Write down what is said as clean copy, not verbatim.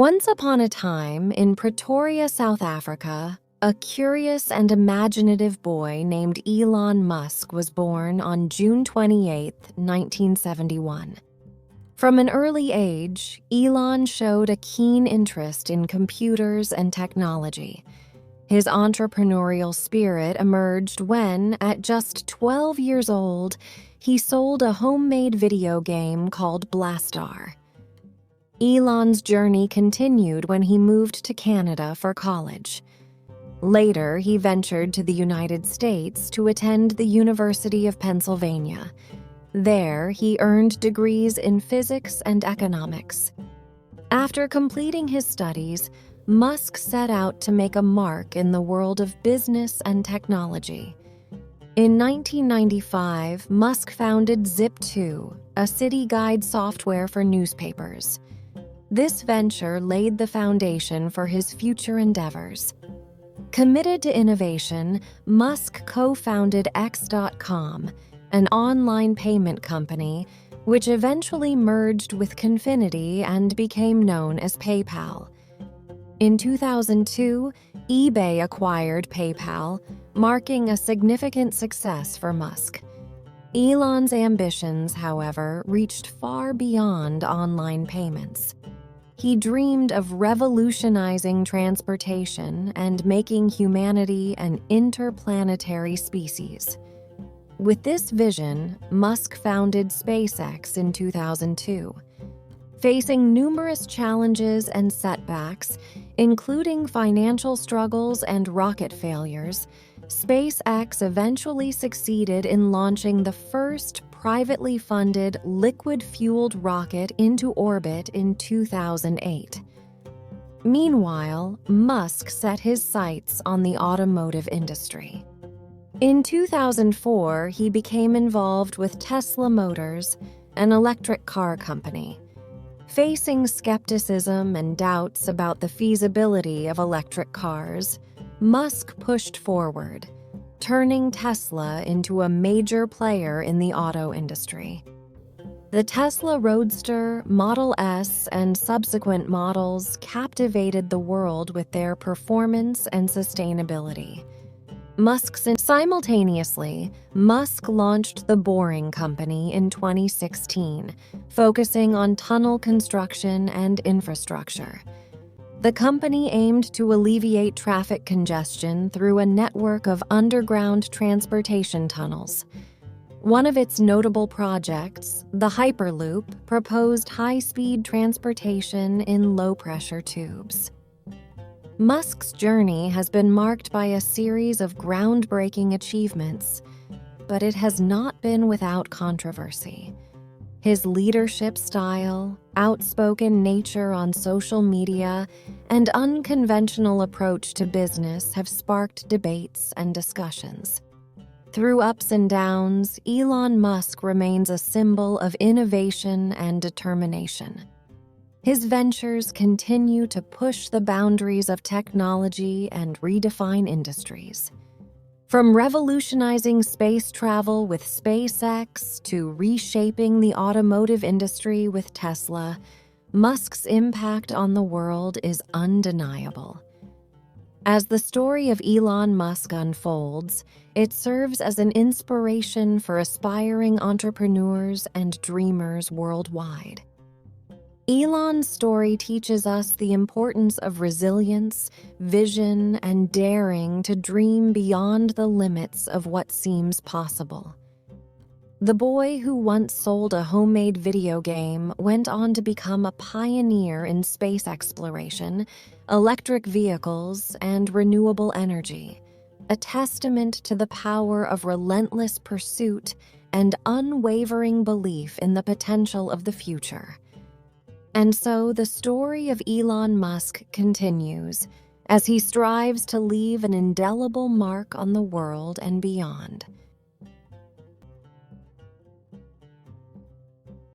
Once upon a time, in Pretoria, South Africa, a curious and imaginative boy named Elon Musk was born on June 28, 1971. From an early age, Elon showed a keen interest in computers and technology. His entrepreneurial spirit emerged when, at just 12 years old, he sold a homemade video game called Blastar. Elon's journey continued when he moved to Canada for college. Later, he ventured to the United States to attend the University of Pennsylvania. There, he earned degrees in physics and economics. After completing his studies, Musk set out to make a mark in the world of business and technology. In 1995, Musk founded Zip2, a city guide software for newspapers. This venture laid the foundation for his future endeavors. Committed to innovation, Musk co-founded X.com, an online payment company, which eventually merged with Confinity and became known as PayPal. In 2002, eBay acquired PayPal, marking a significant success for Musk. Elon's ambitions, however, reached far beyond online payments. He dreamed of revolutionizing transportation and making humanity an interplanetary species. With this vision, Musk founded SpaceX in 2002. Facing numerous challenges and setbacks, including financial struggles and rocket failures, SpaceX eventually succeeded in launching the first privately funded liquid-fueled rocket into orbit in 2008. Meanwhile, Musk set his sights on the automotive industry. In 2004, he became involved with Tesla Motors, an electric car company. Facing skepticism and doubts about the feasibility of electric cars, Musk pushed forward, turning Tesla into a major player in the auto industry. The Tesla Roadster, Model S, and subsequent models captivated the world with their performance and sustainability. Simultaneously, Musk launched the Boring Company in 2016, focusing on tunnel construction and infrastructure. The company aimed to alleviate traffic congestion through a network of underground transportation tunnels. One of its notable projects, the Hyperloop, proposed high-speed transportation in low-pressure tubes. Musk's journey has been marked by a series of groundbreaking achievements, but it has not been without controversy. His leadership style, outspoken nature on social media, and unconventional approach to business have sparked debates and discussions. Through ups and downs, Elon Musk remains a symbol of innovation and determination. His ventures continue to push the boundaries of technology and redefine industries. From revolutionizing space travel with SpaceX to reshaping the automotive industry with Tesla, Musk's impact on the world is undeniable. As the story of Elon Musk unfolds, it serves as an inspiration for aspiring entrepreneurs and dreamers worldwide. Elon's story teaches us the importance of resilience, vision, and daring to dream beyond the limits of what seems possible. The boy who once sold a homemade video game went on to become a pioneer in space exploration, electric vehicles, and renewable energy, a testament to the power of relentless pursuit and unwavering belief in the potential of the future. And so the story of Elon Musk continues as he strives to leave an indelible mark on the world and beyond.